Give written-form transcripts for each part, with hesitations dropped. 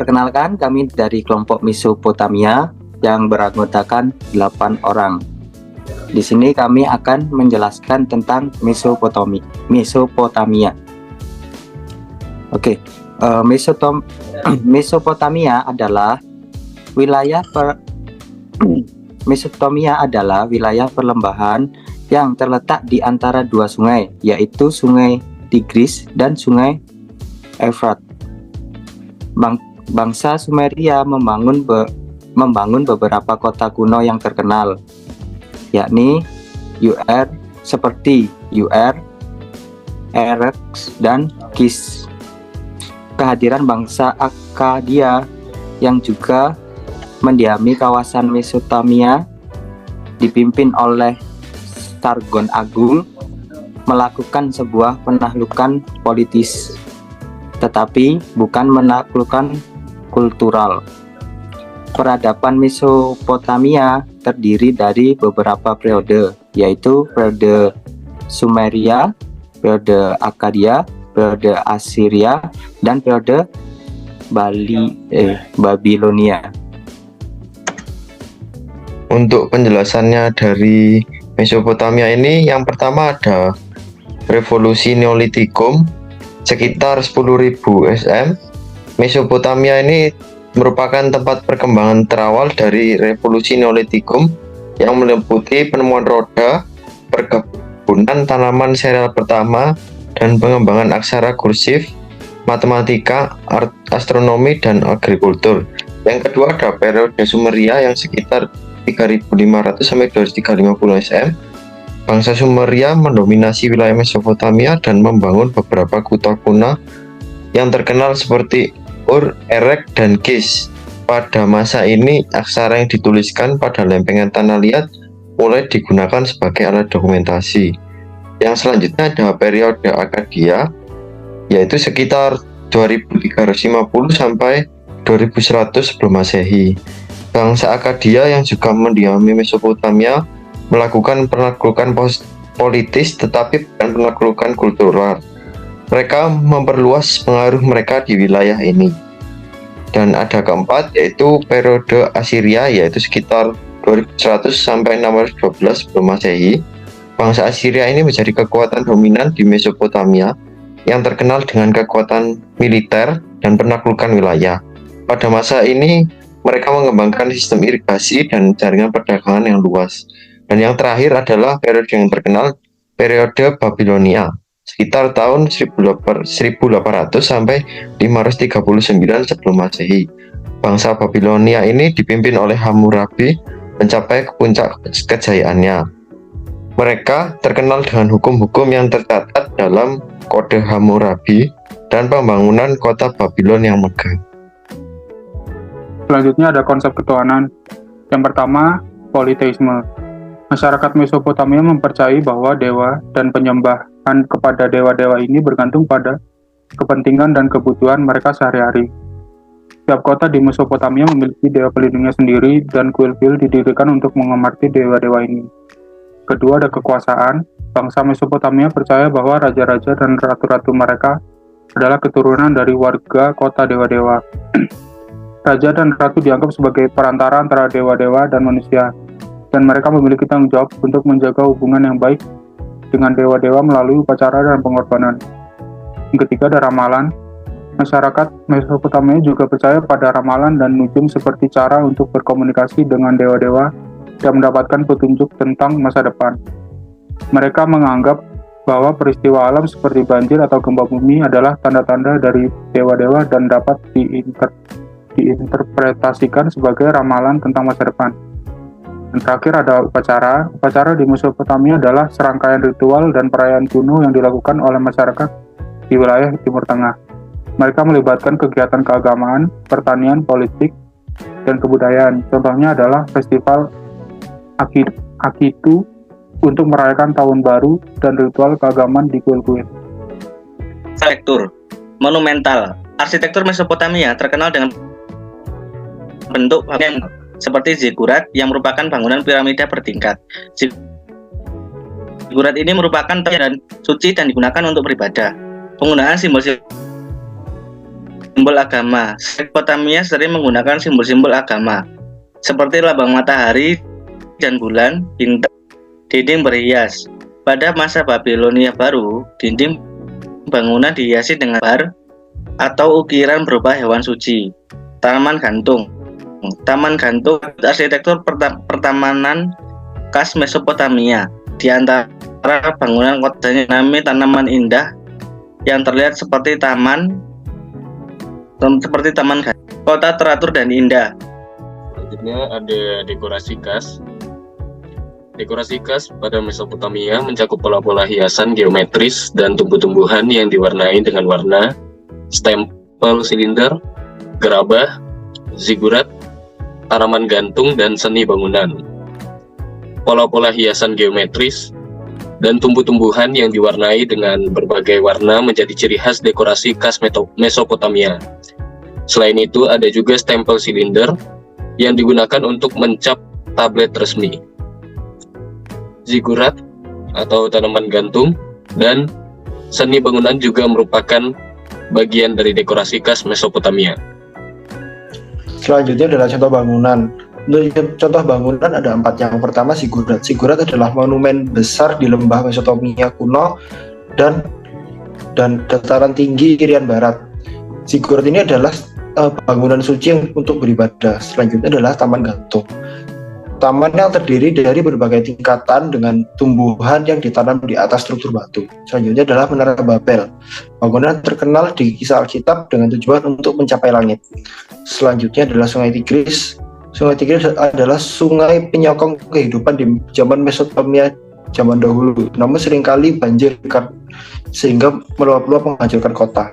Perkenalkan, kami dari kelompok Mesopotamia yang beranggotakan 8 orang. Di sini kami akan menjelaskan tentang Mesopotamia. Oke, Mesopotamia adalah wilayah perlembahan yang terletak di antara dua sungai, yaitu Sungai Tigris dan Sungai Efrat. Bangsa Sumeria membangun beberapa kota kuno yang terkenal, yakni Ur, seperti Ur, Erech, dan Kis. Kehadiran bangsa Akkadia yang juga mendiami kawasan Mesopotamia dipimpin oleh Sargon Agung melakukan sebuah penaklukan politis, tetapi bukan penaklukan kultural. Peradaban Mesopotamia terdiri dari beberapa periode, yaitu periode Sumeria, periode Akkadia, periode Assyria, dan periode Babilonia. Untuk penjelasannya dari Mesopotamia ini, yang pertama ada revolusi Neolitikum sekitar 10.000 SM. Mesopotamia ini merupakan tempat perkembangan terawal dari revolusi Neolitikum yang meliputi penemuan roda, perkebunan tanaman sereal pertama, dan pengembangan aksara kursif, matematika, astronomi, dan agrikultur. Yang kedua ada periode Sumeria yang sekitar 3.500 sampai 2.350 SM. Bangsa Sumeria mendominasi wilayah Mesopotamia dan membangun beberapa kota kuno yang terkenal seperti Ur, Erech, dan Kis. Pada masa ini, aksara yang dituliskan pada lempengan tanah liat mulai digunakan sebagai alat dokumentasi. Yang selanjutnya ada periode Akkadia, yaitu sekitar 2350 sampai 2100 sebelum Masehi. Bangsa Akkadia yang juga mendiami Mesopotamia melakukan penaklukan politis tetapi bukan penaklukan kultural. Mereka memperluas pengaruh mereka di wilayah ini. Dan ada keempat, yaitu periode Assyria, yaitu sekitar 2100 sampai 612 sebelum Masehi. Bangsa Assyria ini menjadi kekuatan dominan di Mesopotamia yang terkenal dengan kekuatan militer dan penaklukan wilayah. Pada masa ini, mereka mengembangkan sistem irigasi dan jaringan perdagangan yang luas. Dan yang terakhir adalah periode yang terkenal, periode Babilonia, sekitar tahun 1800 sampai 539 sebelum Masehi. Bangsa Babilonia ini dipimpin oleh Hammurabi mencapai puncak kejayaannya. Mereka terkenal dengan hukum-hukum yang tercatat dalam Kode Hammurabi dan pembangunan kota Babylon yang megah. Selanjutnya ada konsep ketuhanan. Yang pertama, politeisme. Masyarakat Mesopotamia mempercayai bahwa dewa dan penyembahan kepada dewa-dewa ini bergantung pada kepentingan dan kebutuhan mereka sehari-hari. Setiap kota di Mesopotamia memiliki dewa pelindungnya sendiri dan kuil-kuil didirikan untuk menghormati dewa-dewa ini. Kedua, ada kekuasaan. Bangsa Mesopotamia percaya bahwa raja-raja dan ratu-ratu mereka adalah keturunan dari warga kota dewa-dewa. Raja dan ratu dianggap sebagai perantara antara dewa-dewa dan manusia, dan mereka memiliki tanggung jawab untuk menjaga hubungan yang baik dengan dewa-dewa melalui upacara dan pengorbanan. Yang ketiga ada ramalan. Masyarakat Mesopotamia juga percaya pada ramalan dan nujum seperti cara untuk berkomunikasi dengan dewa-dewa dan mendapatkan petunjuk tentang masa depan. Mereka menganggap bahwa peristiwa alam seperti banjir atau gempa bumi adalah tanda-tanda dari dewa-dewa dan dapat diinterpretasikan sebagai ramalan tentang masa depan. Dan terakhir ada upacara. Upacara di Mesopotamia adalah serangkaian ritual dan perayaan kuno yang dilakukan oleh masyarakat di wilayah Timur Tengah. Mereka melibatkan kegiatan keagamaan, pertanian, politik, dan kebudayaan. Contohnya adalah festival Akitu untuk merayakan tahun baru dan ritual keagamaan di kuil-kuil. Arsitektur monumental. Arsitektur Mesopotamia terkenal dengan bentuk bagian seperti zigurat yang merupakan bangunan piramida bertingkat. Zigurat ini merupakan dan suci dan digunakan untuk beribadah. Penggunaan simbol simbol agama. Mesopotamia sering menggunakan simbol-simbol agama seperti lambang matahari dan bulan, bintang, dinding berhias. Pada masa Babilonia baru, dinding bangunan dihiasi dengan bar atau ukiran berupa hewan suci. Taman gantung. Taman gantung arsitektur pertamanan khas Mesopotamia. Di antara bangunan kotanya dinamai tanaman indah yang terlihat seperti taman kota teratur dan indah. Selanjutnya ada dekorasi khas. Dekorasi khas pada Mesopotamia mencakup pola-pola hiasan geometris dan tumbuh-tumbuhan yang diwarnai dengan warna, stempel silinder, gerabah, zigurat, tanaman gantung, dan seni bangunan. Pola-pola hiasan geometris dan tumbuh-tumbuhan yang diwarnai dengan berbagai warna menjadi ciri khas dekorasi khas Mesopotamia. Selain itu, ada juga stempel silinder yang digunakan untuk mencap tablet resmi, zigurat atau tanaman gantung, dan seni bangunan juga merupakan bagian dari dekorasi khas Mesopotamia. Selanjutnya adalah contoh bangunan. Untuk contoh bangunan ada 4. Yang pertama zigurat. Zigurat adalah monumen besar di lembah Mesopotamia kuno dan dataran tinggi Irian Barat. Zigurat ini adalah bangunan suci untuk beribadah. Selanjutnya adalah taman gantung. Taman yang terdiri dari berbagai tingkatan dengan tumbuhan yang ditanam di atas struktur batu. Selanjutnya adalah Menara Babel. Bangunan terkenal di kisah Alkitab dengan tujuan untuk mencapai langit. Selanjutnya adalah Sungai Tigris. Sungai Tigris adalah sungai penyokong kehidupan di zaman Mesopotamia zaman dahulu. Namun seringkali banjir sehingga meluap-luap menghancurkan kota.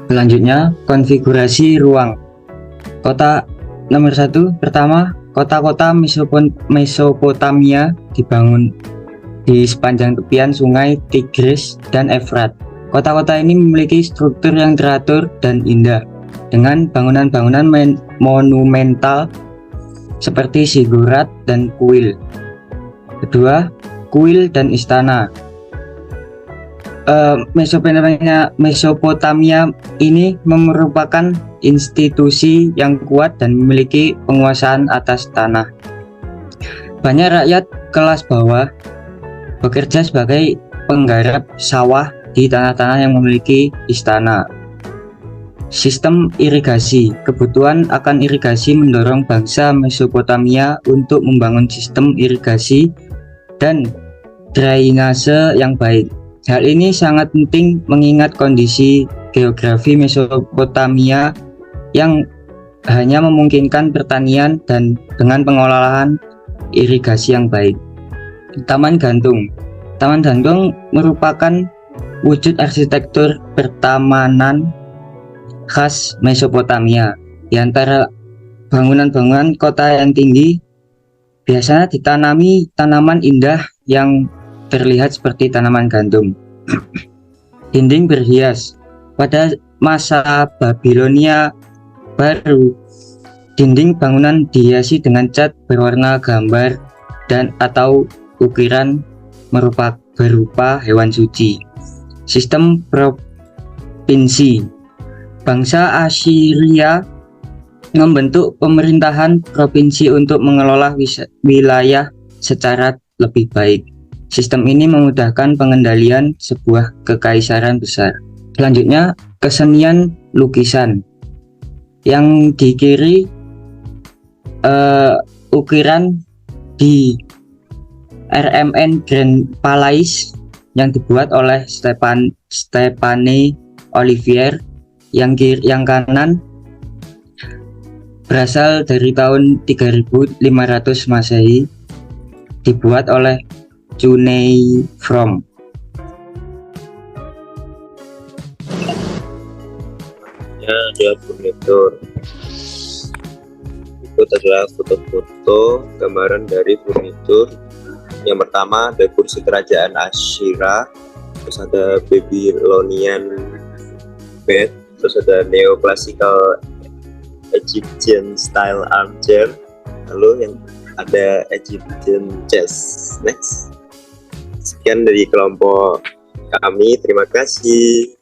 Selanjutnya, konfigurasi ruang. Kota nomor 1, pertama, kota-kota Mesopotamia dibangun di sepanjang tepian sungai Tigris dan Efrat. Kota-kota ini memiliki struktur yang teratur dan indah, dengan bangunan-bangunan monumental seperti zigurat dan kuil. Kedua, kuil dan istana. Mesopotamia ini merupakan institusi yang kuat dan memiliki penguasaan atas tanah. Banyak rakyat kelas bawah bekerja sebagai penggarap sawah di tanah-tanah yang memiliki istana. Sistem irigasi. Kebutuhan akan irigasi mendorong bangsa Mesopotamia untuk membangun sistem irigasi dan drainase yang baik. Hal ini sangat penting mengingat kondisi geografi Mesopotamia yang hanya memungkinkan pertanian dan dengan pengolahan irigasi yang baik. Taman gantung. Taman gantung merupakan wujud arsitektur pertamanan khas Mesopotamia. Di antara bangunan-bangunan kota yang tinggi biasanya ditanami tanaman indah yang terlihat seperti tanaman gantung. Dinding berhias. Pada masa Babilonia baru, dinding bangunan dihiasi dengan cat berwarna gambar dan atau ukiran berupa hewan suci. Sistem provinsi. Bangsa Assyria membentuk pemerintahan provinsi untuk mengelola wilayah secara lebih baik. Sistem ini memudahkan pengendalian sebuah kekaisaran besar. Selanjutnya, kesenian lukisan. Yang di kiri ukiran di RMN Grand Palais yang dibuat oleh Stéphane Olivier. Yang kanan berasal dari tahun 3500 Masehi, dibuat oleh Cuneiform. Ada furnitur. Itu adalah foto-foto gambaran dari furnitur. Yang pertama ada kursi kerajaan Assyria, terus ada Babylonian bed, terus ada neoclassical Egyptian style armchair, lalu yang ada Egyptian chess. Next. Sekian dari kelompok kami, terima kasih.